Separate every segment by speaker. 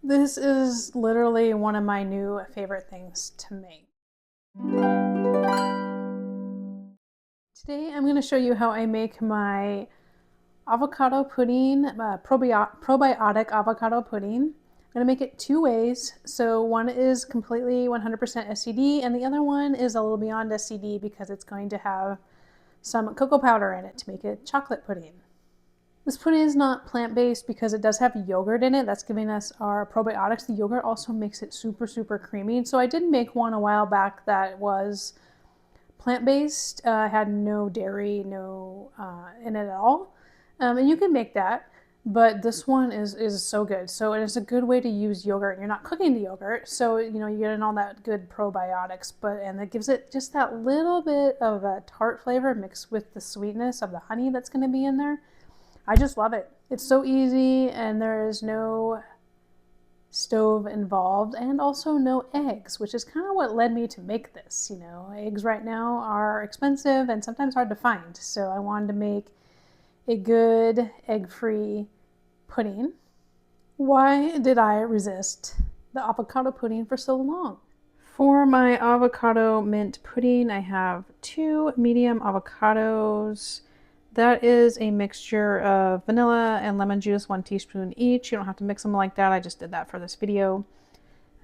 Speaker 1: This is literally one of my new favorite things to make. Today I'm going to show you how I make my avocado pudding, probiotic avocado pudding. I'm going to make it two ways. So one is completely 100% SCD and the other one is a little beyond SCD because it's going to have some cocoa powder in it to make it chocolate pudding. This pudding is not plant-based because it does have yogurt in it. That's giving us our probiotics. The yogurt also makes it super, super creamy. So I did make one a while back that was plant-based, had no dairy, no in it at all. And you can make that, but this one is so good. So it is a good way to use yogurt. You're not cooking the yogurt, so you know you're getting all that good probiotics, and it gives it just that little bit of a tart flavor mixed with the sweetness of the honey that's going to be in there. I just love it. It's so easy and there is no stove involved and also no eggs, which is kind of what led me to make this. You know, eggs right now are expensive and sometimes hard to find. So I wanted to make a good egg-free pudding. Why did I resist the avocado pudding for so long? For my avocado mint pudding, I have 2 medium avocados. That is a mixture of vanilla and lemon juice, 1 teaspoon each. You don't have to mix them like that. I just did that for this video.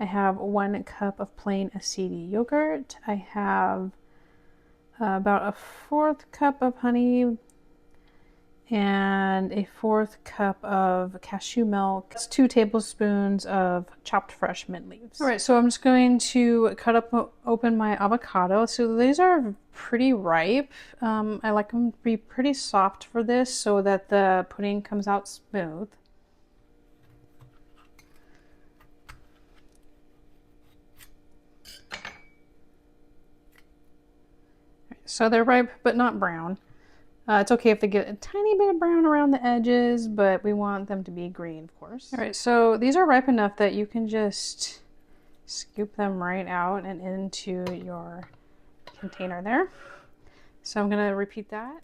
Speaker 1: I have 1 cup of plain acai yogurt. I have about a 1/4 cup of honey and a 1/4 cup of cashew milk. It's 2 tablespoons of chopped fresh mint leaves. All right, so I'm just going to open my avocado. So these are pretty ripe. I like them to be pretty soft for this so that the pudding comes out smooth. So they're ripe but not brown. It's okay if they get a tiny bit of brown around the edges, but we want them to be green, of course. All right, so these are ripe enough that you can just scoop them right out and into your container there. So I'm gonna repeat that.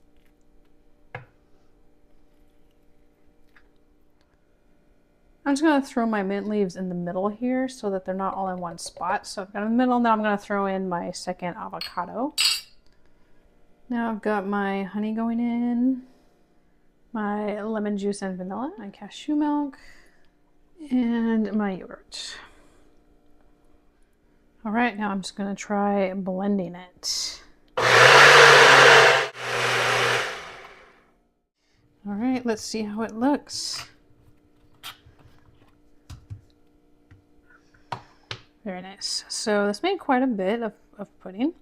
Speaker 1: I'm just gonna throw my mint leaves in the middle here so that they're not all in one spot. So I've got in the middle, now I'm gonna throw in my second avocado. Now I've got my honey going in, my lemon juice and vanilla, my cashew milk, and my yogurt. All right, now I'm just gonna try blending it. All right, let's see how it looks. Very nice. So this made quite a bit of pudding.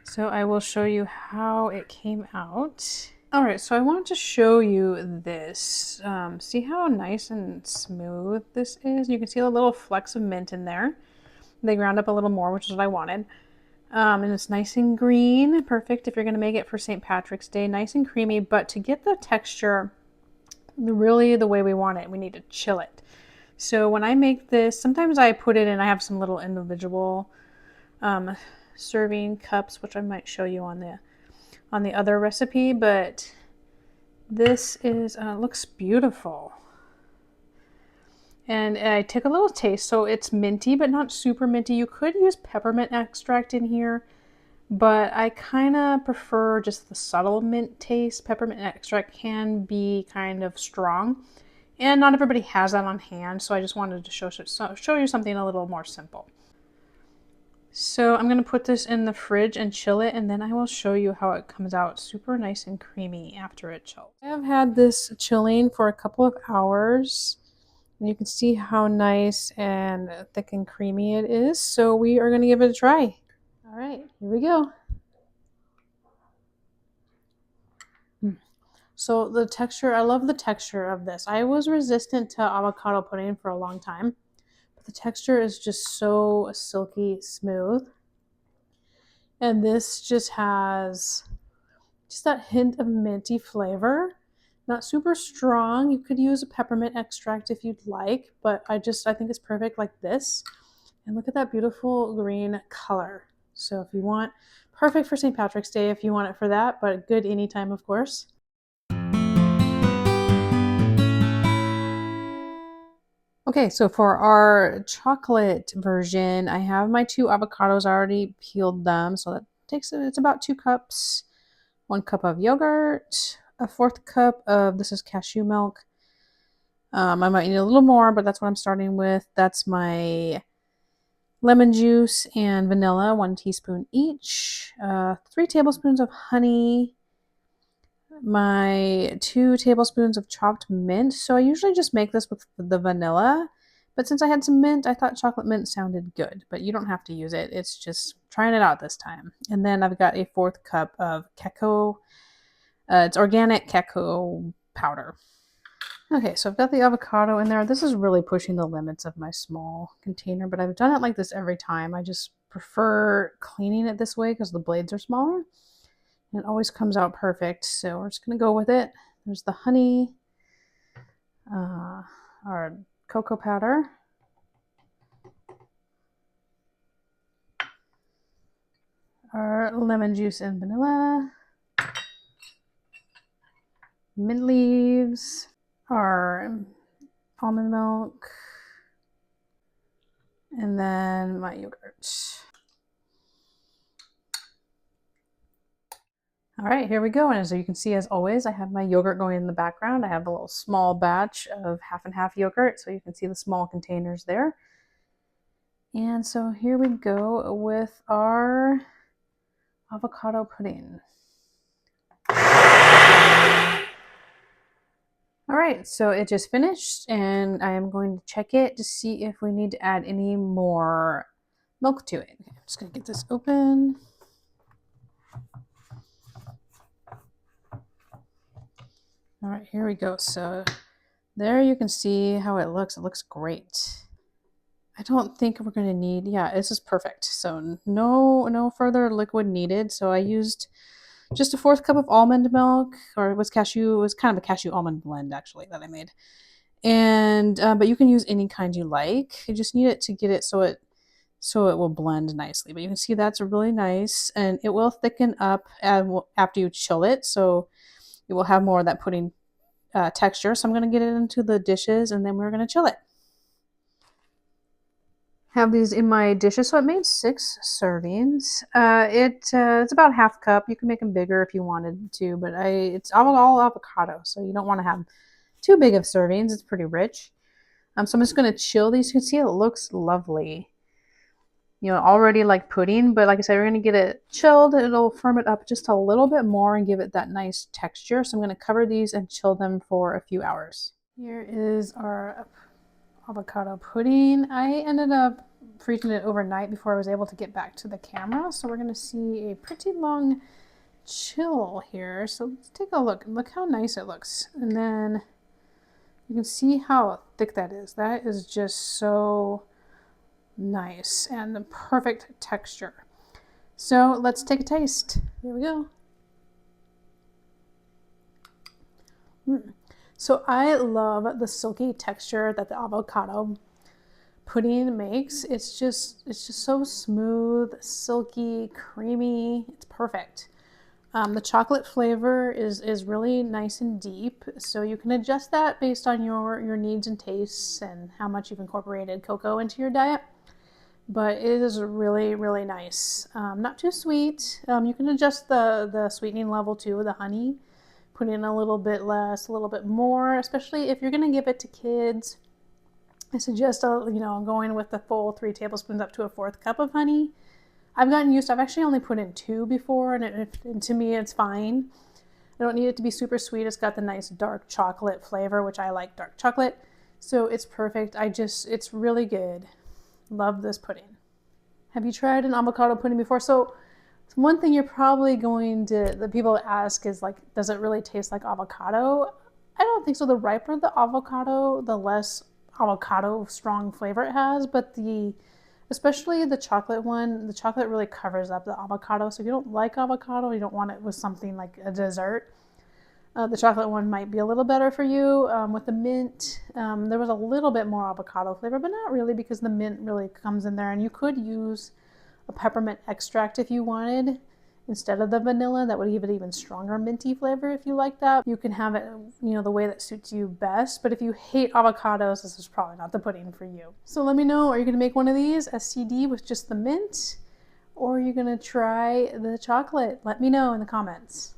Speaker 1: So I will show you how it came out. All right, so I wanted to show you this. See how nice and smooth this is? You can see the little flecks of mint in there. They ground up a little more, which is what I wanted. And it's nice and green, perfect if you're gonna make it for St. Patrick's Day, nice and creamy, but to get the texture really the way we want it, we need to chill it. So when I make this, sometimes I put it in, I have some little individual serving cups, which I might show you on the other recipe, but this is looks beautiful. And I took a little taste, so it's minty but not super minty. You could use peppermint extract in here, but I kind of prefer just the subtle mint taste. Peppermint extract can be kind of strong, and not everybody has that on hand, so I just wanted to show you something a little more simple. So I'm going to put this in the fridge and chill it, and then I will show you how it comes out super nice and creamy after it chills. I have had this chilling for a couple of hours, and you can see how nice and thick and creamy it is. So we are going to give it a try. All right, here we go. So the texture, I love the texture of this. I was resistant to avocado pudding for a long time. The texture is just so silky smooth. And this just has just that hint of minty flavor. Not super strong. You could use a peppermint extract if you'd like, but I think it's perfect like this. And look at that beautiful green color. So if you want, perfect for St. Patrick's Day if you want it for that, but good anytime, of course. Okay, so for our chocolate version, I have my 2 avocados. I already peeled them, so that takes it's about 2 cups. 1 cup of yogurt, a 4th cup of this is cashew milk. I might need a little more, but that's what I'm starting with. That's my lemon juice and vanilla, 1 teaspoon each. 3 tablespoons of honey, my 2 tablespoons of chopped mint. So I usually just make this with the vanilla, but since I had some mint, I thought chocolate mint sounded good, but you don't have to use it. It's just trying it out this time. And then I've got a 4th cup of cacao. It's organic cacao powder. Okay, so I've got the avocado in there. This is really pushing the limits of my small container, but I've done it like this every time. I just prefer cleaning it this way because the blades are smaller. And it always comes out perfect. So we're just going to go with it. There's the honey, our cocoa powder, our lemon juice and vanilla, mint leaves, our almond milk, and then my yogurt. All right, here we go. And as you can see, as always, I have my yogurt going in the background. I have a little small batch of half and half yogurt, so you can see the small containers there. And so here we go with our avocado pudding. All right, so it just finished, and I am going to check it to see if we need to add any more milk to it. I'm just going to get this open. All right, here we go. So there you can see how it looks. It looks great. I don't think we're going to need, yeah, this is perfect. So no further liquid needed. So I used just a 4th cup of almond milk, or it was kind of a cashew almond blend actually that I made. And but you can use any kind you like. You just need it to get it so it will blend nicely. But you can see that's really nice, and it will thicken up after you chill it, so it will have more of that pudding texture. So I'm going to get it into the dishes, and then we're going to chill it. Have these in my dishes, so it made 6 servings. It's about half cup. You can make them bigger if you wanted to, but it's all avocado, so you don't want to have too big of servings. It's pretty rich. So I'm just going to chill these. You can see it looks lovely. You know, already like pudding, but like I said, we're going to get it chilled. It'll firm it up just a little bit more and give it that nice texture. So I'm going to cover these and chill them for a few hours. Here is our avocado pudding. I ended up freezing it overnight before I was able to get back to the camera. So we're going to see a pretty long chill here. So let's take a look. Look how nice it looks. And then you can see how thick that is. That is just so nice and the perfect texture. So let's take a taste. Here we go. So I love the silky texture that the avocado pudding makes. It's just so smooth, silky, creamy. It's perfect. The chocolate flavor is really nice and deep, so you can adjust that based on your needs and tastes and how much you've incorporated cocoa into your diet. But it is really, really nice. Not too sweet. You can adjust the sweetening level too, the honey. Put in a little bit less, a little bit more, especially if you're going to give it to kids. I suggest, going with the full 3 tablespoons up to a 4th cup of honey. I've actually only put in 2 before, and to me it's fine. I don't need it to be super sweet. It's got the nice dark chocolate flavor, which I like dark chocolate. So it's perfect. It's really good. Love this pudding. Have you tried an avocado pudding before? So one thing you're probably the people ask is like, does it really taste like avocado? I don't think so. The riper the avocado, the less avocado strong flavor it has, but especially the chocolate one, the chocolate really covers up the avocado. So if you don't like avocado, you don't want it with something like a dessert, the chocolate one might be a little better for you. With the mint, there was a little bit more avocado flavor, but not really because the mint really comes in there, and you could use a peppermint extract if you wanted. instead of the vanilla. That would give it even stronger minty flavor. If you like that, you can have it, the way that suits you best. But if you hate avocados, this is probably not the pudding for you. So let me know, are you gonna make one of these SCD with just the mint, or are you gonna try the chocolate? Let me know in the comments.